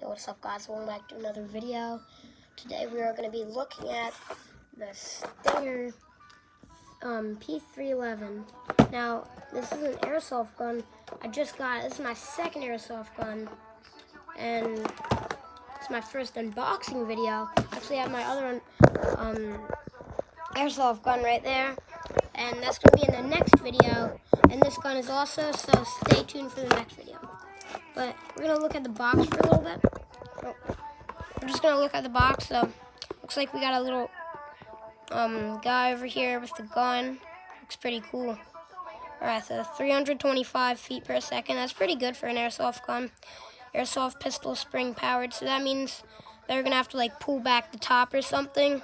What's up, guys? Welcome back to another video. Today we are going to be looking at the Stinger P311. Now, this is an airsoft gun. I just got it. This is my second airsoft gun, and it's my first unboxing video. Actually, I have my other airsoft gun right there, and that's going to be in the next video. And this gun is also, so stay tuned for the next video. But we're going to look at the box for a little bit. We're just going to look at the box. So, looks like we got a little guy over here with the gun. Looks pretty cool. Alright, so 325 feet per second. That's pretty good for an airsoft gun. Airsoft pistol spring powered. So that means they're going to have to like pull back the top or something.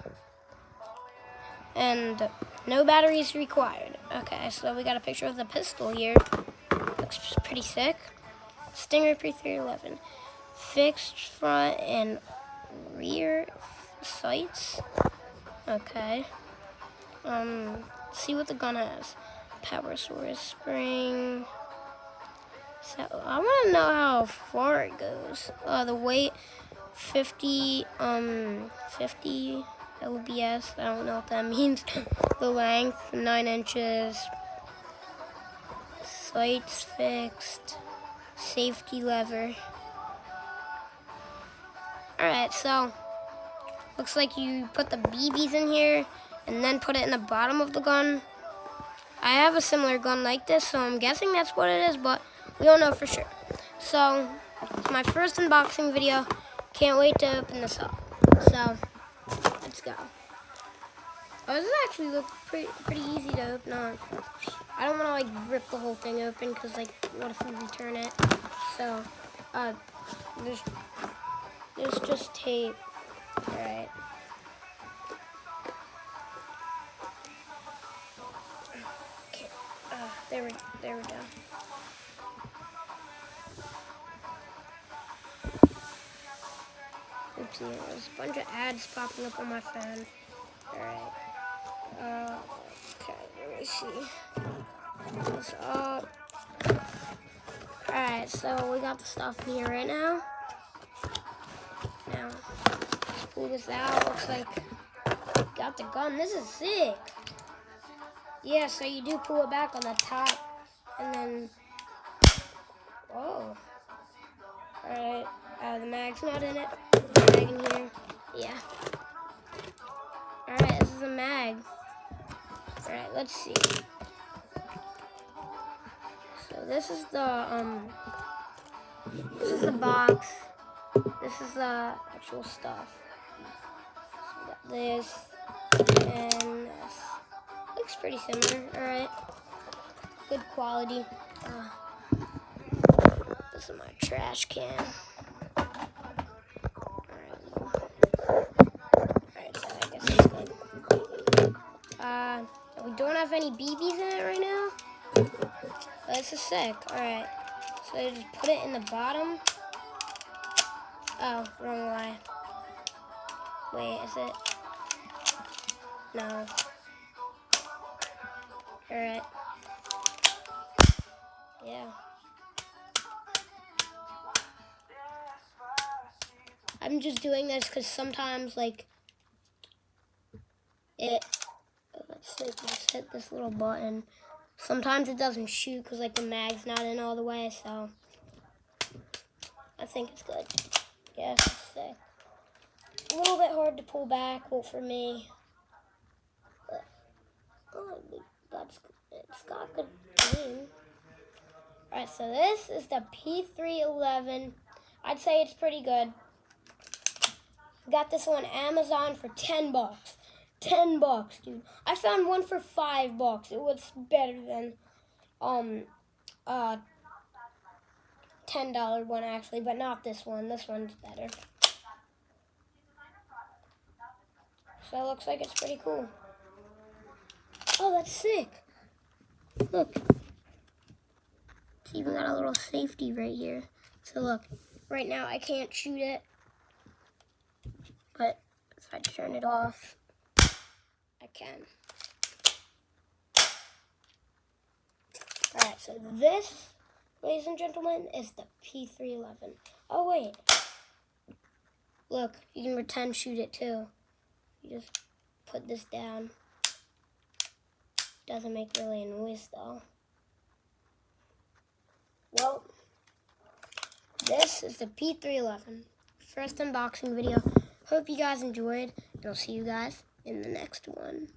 And no batteries required. Okay, so we got a picture of the pistol here. Looks pretty sick. Stinger P311. Fixed front and rear sights. Okay. See what the gun has. Power source, spring. So I want to know how far it goes. The weight, 50 lbs. I don't know what that means. The length, 9 inches. Sights fixed. Safety lever. Alright, so looks like you put the BBs in here and then put it in the bottom of the gun. I have a similar gun like this, so I'm guessing that's what it is, but we don't know for sure. So, it's my first unboxing video. Can't wait to open this up. So, let's go. Oh, this actually looks pretty easy to open on. I don't want to like rip the whole thing open because like what if we return it? So, there's just tape. Alright. Okay. There we go. Oopsie, there's a bunch of ads popping up on my phone. Alright. Okay, let me see. Put this up. Alright, so we got the stuff in here right now. Now, let's pull this out. Looks like we got the gun. This is sick. Yeah, so you do pull it back on the top, and then, whoa. Alright, the mag's not in it. Mag in here. Yeah. Alright, this is a mag. Alright, let's see. So this is the box. This is the actual stuff. So we got this and this. Looks pretty similar. Alright. Good quality. This is my trash can. Alright, so I guess it's good. We don't have any BBs in it right now. But this is sick. Alright. So I just put it in the bottom. Oh, wrong way. Wait, is it? No. Alright. Yeah. I'm just doing this because sometimes, like, let's see, just hit this little button. Sometimes it doesn't shoot because, like, the mag's not in all the way, so I think it's good. Yeah, it's sick. A little bit hard to pull back, well, for me. But, it's got good aim. Alright, so this is the P311. I'd say it's pretty good. Got this on Amazon for $10. $10, dude. I found one for $5. It was better than $10 one actually, but not this one. This one's better. So it looks like it's pretty cool. Oh, that's sick. Look. It's even got a little safety right here. So look, right now I can't shoot it. But if I turn it off, I can. Alright, so this, ladies and gentlemen, is the P311. Oh, wait. Look, you can pretend shoot it too. You just put this down. Doesn't make really a noise though. Well, this is the P311. First unboxing video. Hope you guys enjoyed, and I'll see you guys in the next one.